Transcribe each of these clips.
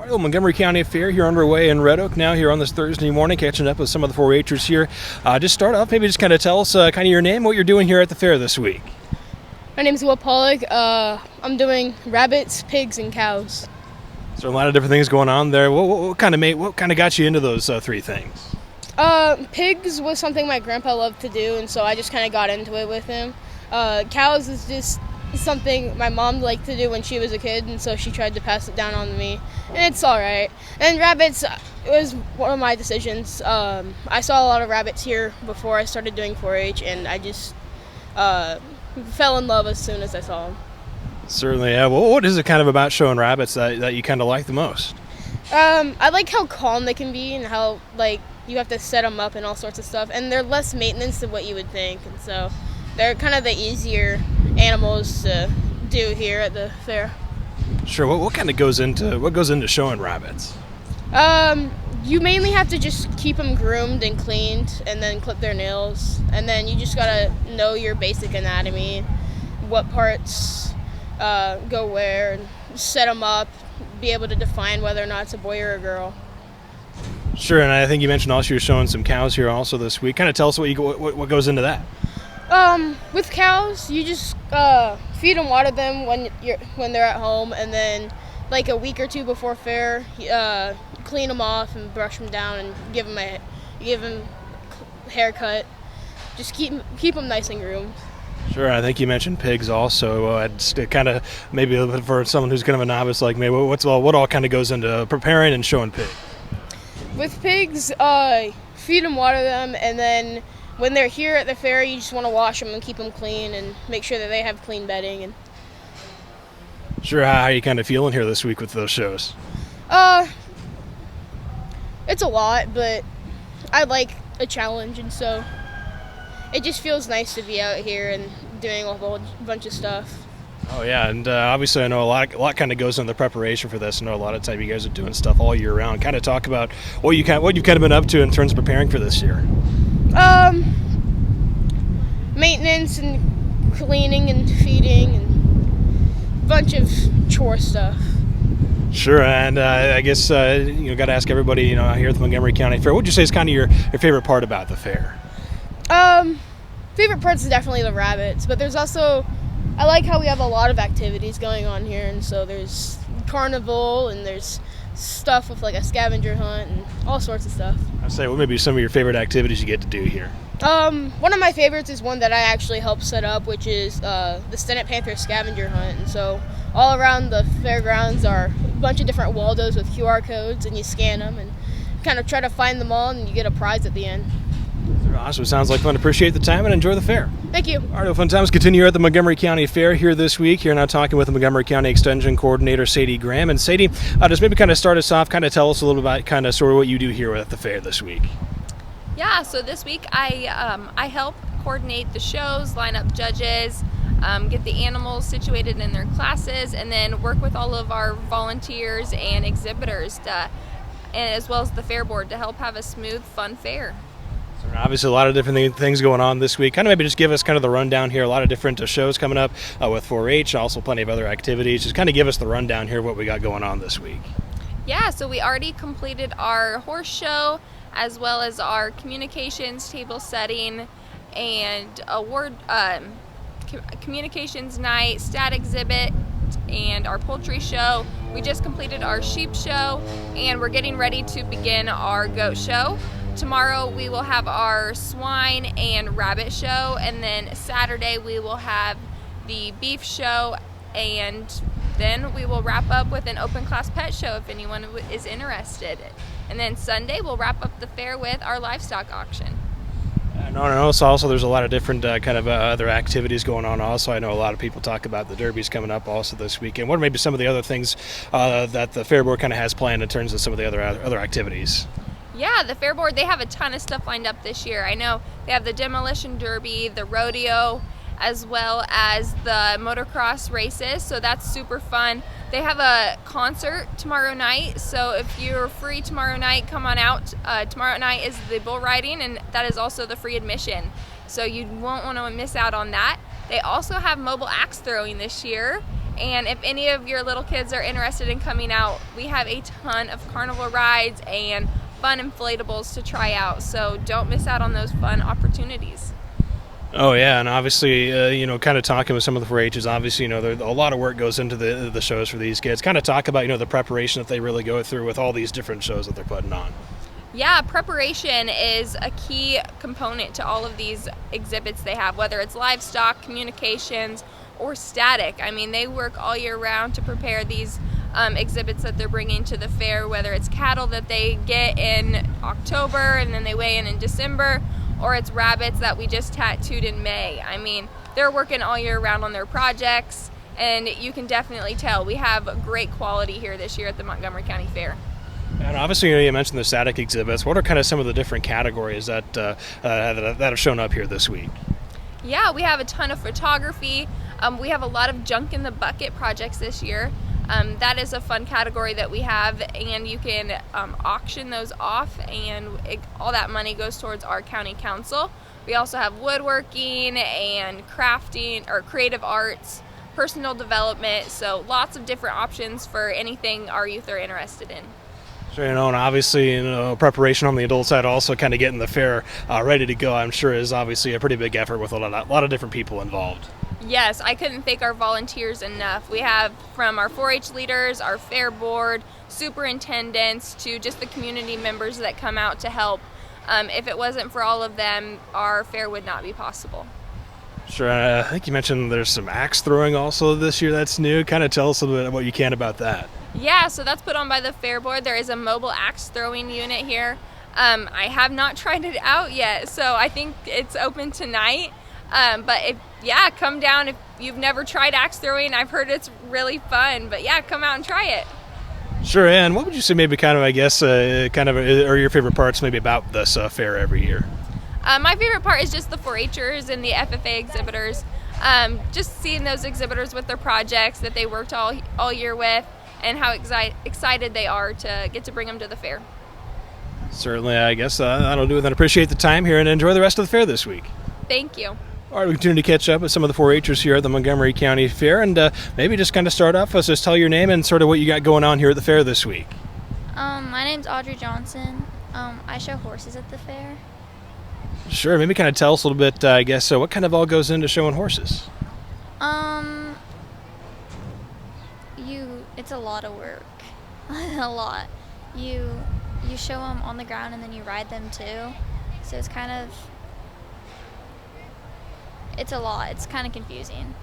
All right, well, Montgomery County Fair here underway in Red Oak now here on this Thursday morning, catching up with some of the 4-H'ers here. Just start off, maybe just kind of tell us kind of your name, what you're doing here at the fair this week. My name's Will Pollock. I'm doing rabbits, pigs, and cows. So a lot of different things going on there. What kind of got you into those three things? Pigs was something my grandpa loved to do, and so I just kind of got into it with him. Cows is just something my mom liked to do when she was a kid, and so she tried to pass it down on to me, and it's all right. And rabbits was one of my decisions. I saw a lot of rabbits here before I started doing 4-H, and I just fell in love as soon as I saw them. Certainly, yeah. Well, what is it kind of about showing rabbits that you kind of like the most? I like how calm they can be and how, you have to set them up and all sorts of stuff, and they're less maintenance than what you would think, and so they're kind of the easier animals to do here at the fair. Sure. What kind of goes into showing rabbits? You mainly have to just keep them groomed and cleaned, and then clip their nails, and then you just gotta know your basic anatomy, what parts go where, and set them up, be able to define whether or not it's a boy or a girl. Sure, and I think you mentioned also you're showing some cows here also this week. Kind of tell us what goes into that. With cows, you just feed and water them when they're at home, and then a week or two before fair, clean them off and brush them down and give them a haircut. Just keep them nice and groomed. Sure, I think you mentioned pigs also. Just kind of maybe a little bit for someone who's kind of a novice like me. What all kind of goes into preparing and showing pigs? With pigs, feed and water them, and then when they're here at the fair, you just want to wash them and keep them clean and make sure that they have clean bedding. And sure, how are you kind of feeling here this week with those shows? It's a lot, but I like a challenge, and so it just feels nice to be out here and doing a whole bunch of stuff. Oh yeah, and obviously I know a lot kind of goes into the preparation for this. I know a lot of time you guys are doing stuff all year round. Kind of talk about what you've kind of been up to in terms of preparing for this year. Maintenance and cleaning and feeding and a bunch of chore stuff. Sure, and I guess got to ask everybody here at the Montgomery County Fair. What would you say is kind of your favorite part about the fair? Favorite parts is definitely the rabbits, but there's also, I like how we have a lot of activities going on here, and so there's carnival and there's stuff with a scavenger hunt and all sorts of stuff. I'd say what maybe some of your favorite activities you get to do here? One of my favorites is one that I actually helped set up, which is the Stennett Panther scavenger hunt. And so all around the fairgrounds are a bunch of different Waldos with QR codes, and you scan them and kind of try to find them all, and you get a prize at the end. Awesome. Sounds like fun. Appreciate the time and enjoy the fair. Thank you. All right, well, fun times continue at the Montgomery County Fair here this week. Here now talking with the Montgomery County Extension Coordinator, Sadie Graham. And Sadie, just maybe kind of start us off, kind of tell us a little about kind of sort of what you do here at the fair this week. Yeah, so this week I help coordinate the shows, line up judges, get the animals situated in their classes, and then work with all of our volunteers and exhibitors and as well as the fair board to help have a smooth, fun fair. Obviously, a lot of different things going on this week. Kind of maybe just give us kind of the rundown here. A lot of different shows coming up with 4-H, also plenty of other activities. Just kind of give us the rundown here, what we got going on this week. Yeah, so we already completed our horse show, as well as our communications table setting and award communications night, stat exhibit, and our poultry show. We just completed our sheep show, and we're getting ready to begin our goat show. Tomorrow we will have our swine and rabbit show, and then Saturday we will have the beef show, and then we will wrap up with an open class pet show if anyone is interested. And then Sunday we'll wrap up the fair with our livestock auction. So also there's a lot of different other activities going on also. I know a lot of people talk about the derbies coming up also this weekend. What are maybe some of the other things that the fair board kind of has planned in terms of some of the other activities? Yeah, the fair board, they have a ton of stuff lined up this year. I know they have the demolition derby, the rodeo, as well as the motocross races, so that's super fun. They have a concert tomorrow night, so if you're free tomorrow night, come on out. Tomorrow night is the bull riding, and that is also the free admission, so you won't want to miss out on that. They also have mobile axe throwing this year, And if any of your little kids are interested in coming out, we have a ton of carnival rides and fun inflatables to try out. So don't miss out on those fun opportunities. Oh yeah, and obviously, kind of talking with some of the 4-H's. Obviously, there a lot of work goes into the shows for these kids. Kind of talk about the preparation that they really go through with all these different shows that they're putting on. Yeah, preparation is a key component to all of these exhibits they have, whether it's livestock, communications, or static. I mean, they work all year round to prepare these exhibits that they're bringing to the fair, whether it's cattle that they get in October and then they weigh in December, or it's rabbits that we just tattooed in May. I mean, they're working all year round on their projects, and you can definitely tell we have great quality here this year at the Montgomery County Fair. And obviously, you mentioned the static exhibits. What are kind of some of the different categories that have shown up here this week? Yeah, we have a ton of photography. We have a lot of junk in the bucket projects this year. That is a fun category that we have, and you can auction those off, and all that money goes towards our county council. We also have woodworking and crafting or creative arts, personal development, so lots of different options for anything our youth are interested in. Sure, and obviously, preparation on the adult side, also kind of getting the fair ready to go, I'm sure is obviously a pretty big effort with a lot of different people involved. Yes, I couldn't thank our volunteers enough. We have from our 4-H leaders, our fair board, superintendents, to just the community members that come out to help. If it wasn't for all of them, our fair would not be possible. Sure, I think you mentioned there's some axe throwing also this year that's new. Kind of tell us a little bit what you can about that. Yeah, so that's put on by the fair board. There is a mobile axe throwing unit here. I have not tried it out yet, so I think it's open tonight. But come down if you've never tried axe throwing. I've heard it's really fun, but yeah, come out and try it. Sure, and what would you say maybe or your favorite parts maybe about this fair every year? My favorite part is just the 4-H'ers and the FFA exhibitors. Just seeing those exhibitors with their projects that they worked all year with, and how excited they are to get to bring them to the fair. Certainly, I guess that'll do it. Then appreciate the time here and enjoy the rest of the fair this week. Thank you. All right, we continue to catch up with some of the 4-H'ers here at the Montgomery County Fair, and maybe just kind of start off with just tell your name and sort of what you got going on here at the fair this week. My name's Audrey Johnson. I show horses at the fair. Sure, maybe kind of tell us a little bit, I guess, what kind of all goes into showing horses? It's a lot of work. A lot. You show them on the ground and then you ride them too. So it's a lot. It's kind of confusing.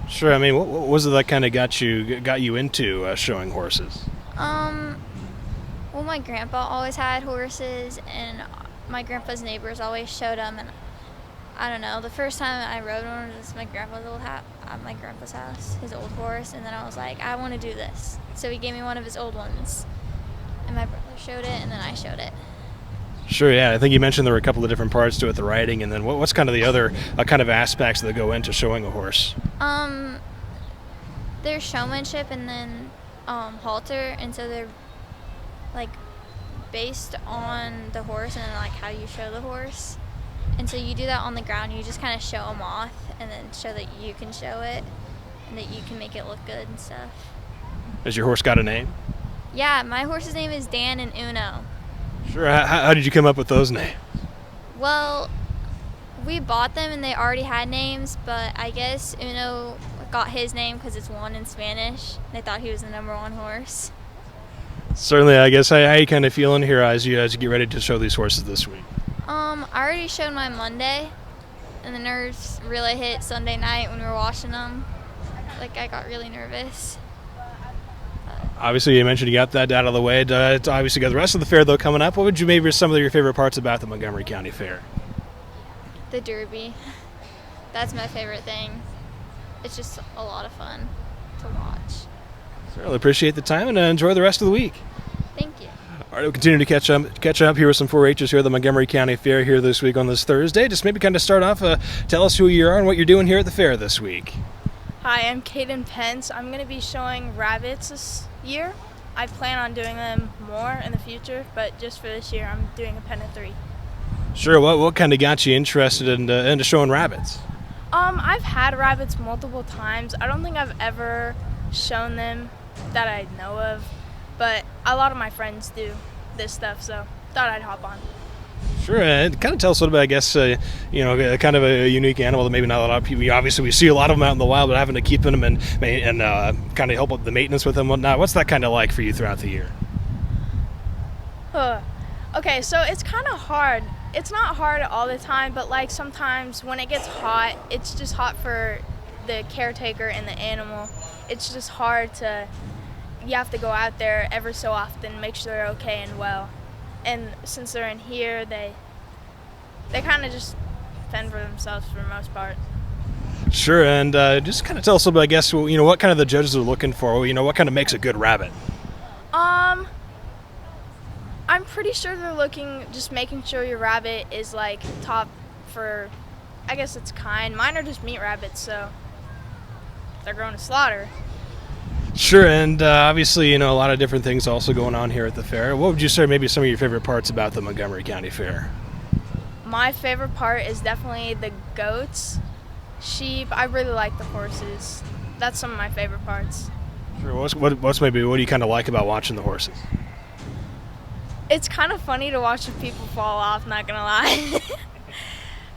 Sure. I mean, what was it that kind of got you into showing horses? Well, my grandpa always had horses, and my grandpa's neighbors always showed them. And I don't know. The first time I rode one was my grandpa's at my grandpa's house, his old horse, and then I was like, I want to do this. So he gave me one of his old ones, and my brother showed it, and then I showed it. Sure, yeah. I think you mentioned there were a couple of different parts to it, the riding, and then what's kind of the other kind of aspects that go into showing a horse? There's showmanship and then halter, and so they're like based on the horse and then like how you show the horse. And so you do that on the ground. You just kind of show them off and then show that you can show it and that you can make it look good and stuff. Has your horse got a name? Yeah, my horse's name is Dan and Uno. Sure. How did you come up with those names? Well, we bought them and they already had names, but I guess Uno got his name because it's one in Spanish. They thought he was the number one horse. Certainly, I guess. How you kind of feeling here as you get ready to show these horses this week? I already showed mine Monday, and the nerves really hit Sunday night when we were watching them. Like, I got really nervous. Obviously, you mentioned you got that out of the way. Obviously, you got the rest of the fair, though, coming up. What would you maybe some of your favorite parts about the Montgomery County Fair? The Derby. That's my favorite thing. It's just a lot of fun to watch. Certainly appreciate the time, and enjoy the rest of the week. Thank you. All right, we'll continue to catch up here with some 4-H'ers here at the Montgomery County Fair here this week on this Thursday. Just maybe kind of start off, tell us who you are and what you're doing here at the fair this week. Hi, I'm Kaden Pence. I'm going to be showing rabbits this year. I plan on doing them more in the future, but just for this year, I'm doing a pen of 3. Sure. What kind of got you interested into showing rabbits? I've had rabbits multiple times. I don't think I've ever shown them that I know of, but a lot of my friends do this stuff, so thought I'd hop on. Sure, and kind of tell us a little bit, I guess, kind of a unique animal that maybe not a lot of people, obviously we see a lot of them out in the wild, but having to keep them and kind of help with the maintenance with them and whatnot. What's that kind of like for you throughout the year? Okay, so it's kind of hard. It's not hard all the time, but like sometimes when it gets hot, it's just hot for the caretaker and the animal. It's just hard you have to go out there every so often, make sure they're okay and well. And since they're in here, they kind of just fend for themselves for the most part. Sure, and just kind of tell us a little bit, I guess, what kind of the judges are looking for, what kind of makes a good rabbit? I'm pretty sure they're just making sure your rabbit is like top for, I guess it's kind. Mine are just meat rabbits, so they're going to slaughter. Sure, and obviously, a lot of different things also going on here at the fair. What would you say maybe some of your favorite parts about the Montgomery County Fair? My favorite part is definitely the goats, sheep. I really like the horses. That's some of my favorite parts. Sure, what do you kind of like about watching the horses? It's kind of funny to watch the people fall off, not gonna lie.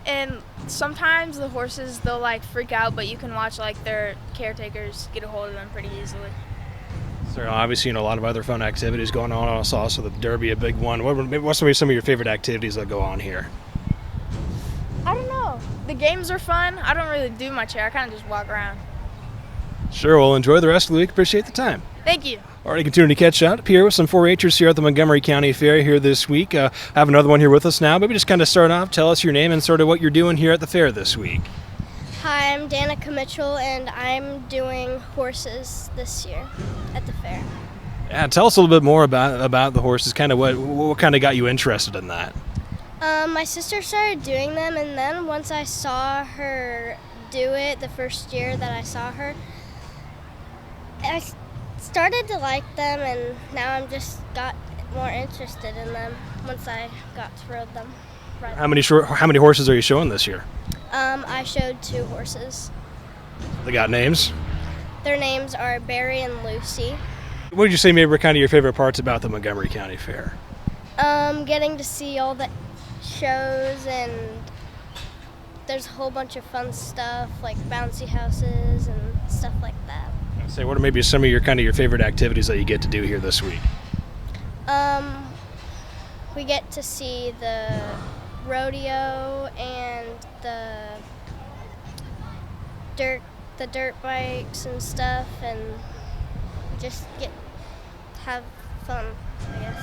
And sometimes the horses, they'll like freak out, but you can watch like their caretakers get a hold of them pretty easily. So obviously, a lot of other fun activities going on. Also the Derby, a big one. What's maybe some of your favorite activities that go on here? I don't know. The games are fun. I don't really do much here. I kind of just walk around. Sure, well, enjoy the rest of the week. Appreciate the time. Thank you. Already continuing to catch up here with some 4-Hers here at the Montgomery County Fair here this week. I have another one here with us now. Maybe just kind of start off, tell us your name and sort of what you're doing here at the fair this week. Hi, I'm Danica Mitchell, and I'm doing horses this year at the fair. Yeah, tell us a little bit more about the horses, kind of what kind of got you interested in that? My sister started doing them, and then once I saw her do it the first year that I saw her, I started to like them, and now I'm just got more interested in them once I got to ride them. How many horses are you showing this year? I showed 2 horses. They got names? Their names are Barry and Lucy. What would you say maybe were kind of your favorite parts about the Montgomery County Fair? Getting to see all the shows, and there's a whole bunch of fun stuff like bouncy houses and stuff like that. Say, what are maybe some of your favorite activities that you get to do here this week? We get to see the rodeo and the dirt bikes and stuff, and just have fun, I guess.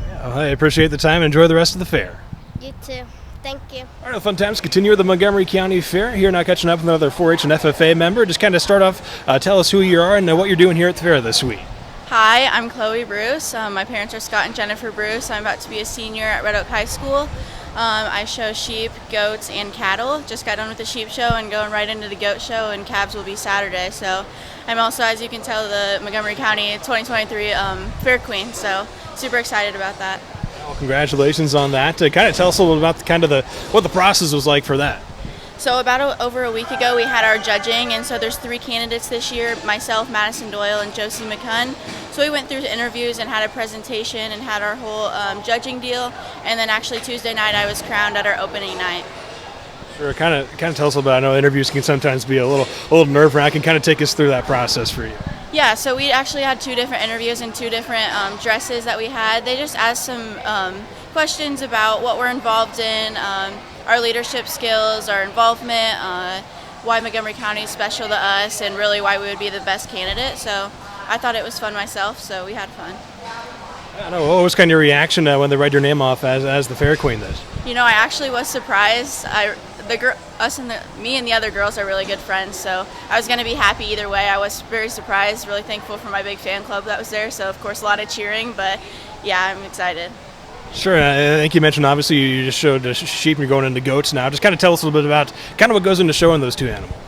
Yeah, well, I appreciate the time. Enjoy the rest of the fair. You too. Thank you. All right, the fun times continue at the Montgomery County Fair. Here now catching up with another 4-H and FFA member. Just kind of start off, tell us who you are and what you're doing here at the fair this week. Hi, I'm Chloe Bruce. My parents are Scott and Jennifer Bruce. I'm about to be a senior at Red Oak High School. I show sheep, goats, and cattle. Just got done with the sheep show and going right into the goat show, and calves will be Saturday. So I'm also, as you can tell, the Montgomery County 2023 Fair Queen. So super excited about that. Well, congratulations on that. Kind of tell us a little about what the process was like for that. So about over a week ago, we had our judging, and so there's 3 candidates this year, myself, Madison Doyle, and Josie McCunn. So we went through interviews and had a presentation and had our whole judging deal, and then actually Tuesday night I was crowned at our opening night. Sure, kind of tell us about. I know interviews can sometimes be a little nerve-wracking. Kind of take us through that process for you. Yeah, so we actually had 2 different interviews and 2 different dresses that we had. They just asked some questions about what we're involved in, our leadership skills, our involvement, why Montgomery County is special to us, and really why we would be the best candidate. So I thought it was fun myself, so we had fun. I know. What was kind of your reaction when they read your name off as the Fair Queen this? I actually was surprised. Me and the other girls are really good friends, so I was going to be happy either way. I was very surprised, really thankful for my big fan club that was there, so of course a lot of cheering, but yeah, I'm excited. Sure, I think you mentioned obviously you just showed the sheep and you're going into goats now. Just kind of tell us a little bit about kind of what goes into showing those 2 animals.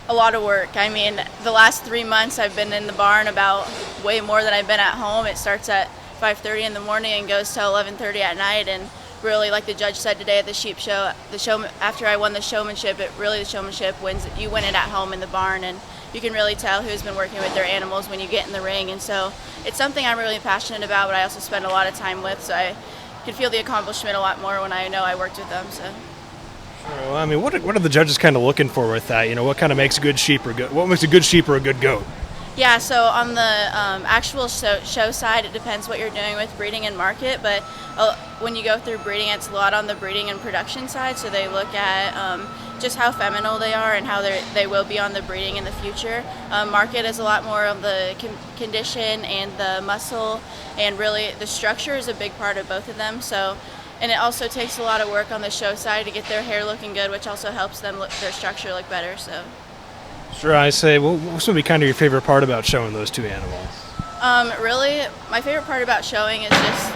A lot of work. I mean, the last 3 months I've been in the barn about way more than I've been at home. It starts at 5:30 in the morning and goes till 11:30 at night, and really, like the judge said today at the sheep show, after I won the showmanship, the showmanship wins. You win it at home in the barn, and you can really tell who's been working with their animals when you get in the ring. And so it's something I'm really passionate about, but I also spend a lot of time with, so I can feel the accomplishment a lot more when I know I worked with them. So. Well, I mean, what are the judges kind of looking for with that? You know, what kind of makes good sheep or good? What makes a good sheep or a good goat? Yeah, so on the actual show side, it depends what you're doing with breeding and market, but when you go through breeding, it's a lot on the breeding and production side, so they look at just how feminine they are and how they will be on the breeding in the future. Market is a lot more of the condition and the muscle, and really the structure is a big part of both of them. So, and it also takes a lot of work on the show side to get their hair looking good, which also helps them their structure look better. So. Sure, I say, well, what's going to be kind of your favorite part about showing those two animals? Really, my favorite part about showing is just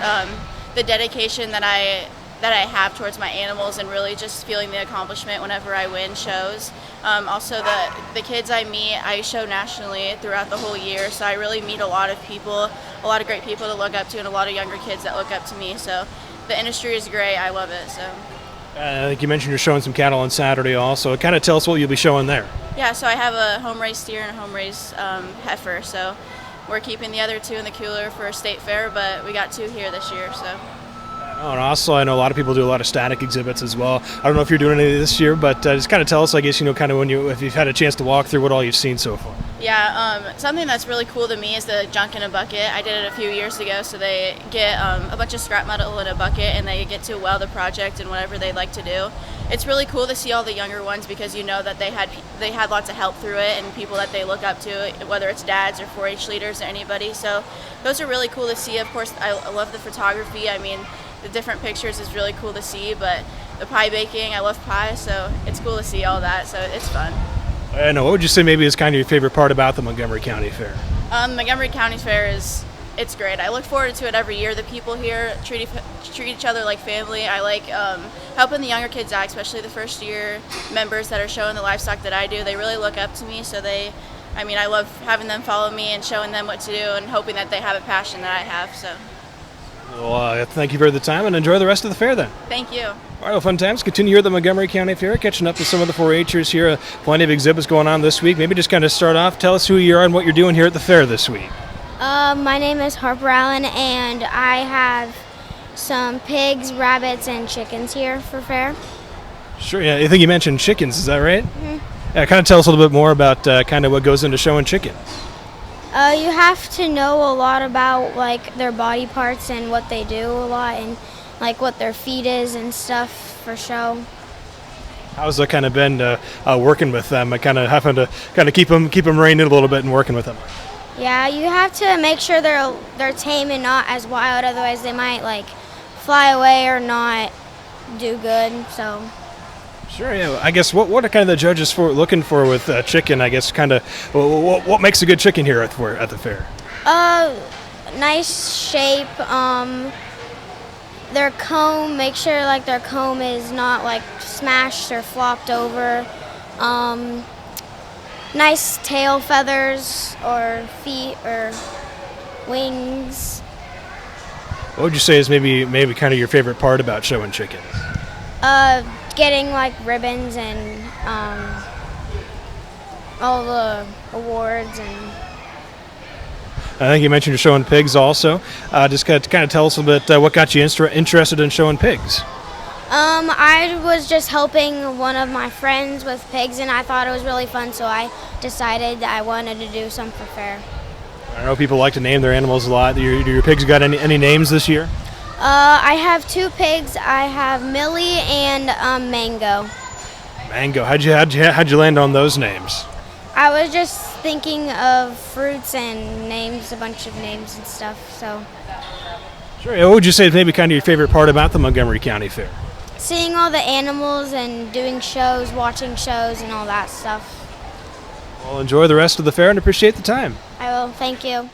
the dedication that I have towards my animals, and really just feeling the accomplishment whenever I win shows. Also, the kids I meet, I show nationally throughout the whole year, so I really meet a lot of people, a lot of great people to look up to, and a lot of younger kids that look up to me. So the industry is great. I love it. So. I think you mentioned you're showing some cattle on Saturday also. Kind of tell us what you'll be showing there. Yeah, so I have a home raised steer and a home raised heifer. So we're keeping the other two in the cooler for a state fair, but we got 2 here this year. So. Oh, and also, I know a lot of people do a lot of static exhibits as well. I don't know if you're doing any this year, but just kind of tell us, I guess, kind of if you've had a chance to walk through what all you've seen so far. Yeah, something that's really cool to me is the junk in a bucket. I did it a few years ago, so they get a bunch of scrap metal in a bucket, and they get to weld the project and whatever they'd like to do. It's really cool to see all the younger ones, because you know that they had lots of help through it, and people that they look up to, whether it's dads or 4-H leaders or anybody. So those are really cool to see. Of course, I love the photography. I mean, the different pictures is really cool to see, but the pie baking, I love pie, so it's cool to see all that, so it's fun. I know. What would you say maybe is kind of your favorite part about the Montgomery County Fair? Montgomery County Fair it's great. I look forward to it every year. The people here treat each other like family. I like helping the younger kids out, especially the first year members that are showing the livestock that I do. They really look up to me, so I love having them follow me and showing them what to do, and hoping that they have a passion that I have, so. Well, thank you for the time, and enjoy the rest of the fair then. Thank you. All right, well, fun times. Continue here at the Montgomery County Fair, catching up with some of the 4-H'ers here. Plenty of exhibits going on this week. Maybe just kind of start off, tell us who you are and what you're doing here at the fair this week. My name is Harper Allen, and I have some pigs, rabbits, and chickens here for fair. Sure, yeah. I think you mentioned chickens, is that right? Mm-hmm. Yeah, kind of tell us a little bit more about kind of what goes into showing chickens. You have to know a lot about like their body parts and what they do a lot, and like what their feed is and stuff for show. How's that kind of been working with them? Kind of having to kind of keep them reined in a little bit and working with them. Yeah, you have to make sure they're tame and not as wild, otherwise they might like fly away or not do good. So. Sure, yeah. I guess what are kind of the judges looking for with chicken? I guess kind of what makes a good chicken here at the fair? Nice shape. Their comb. Make sure like their comb is not like smashed or flopped over. Nice tail feathers or feet or wings. What would you say is maybe kind of your favorite part about showing chickens? Getting like ribbons and all the awards. And I think you mentioned you're showing pigs also. Just kind of tell us a little bit what got you interested in showing pigs. I was just helping one of my friends with pigs, and I thought it was really fun, so I decided that I wanted to do some for fair. I know people like to name their animals a lot. Do your pigs got any names this year? I have 2 pigs. I have Millie and Mango. Mango. How'd you land on those names? I was just thinking of fruits and names, a bunch of names and stuff. So. Sure. What would you say is maybe kind of your favorite part about the Montgomery County Fair? Seeing all the animals and doing shows, watching shows, and all that stuff. Well, enjoy the rest of the fair and appreciate the time. I will. Thank you.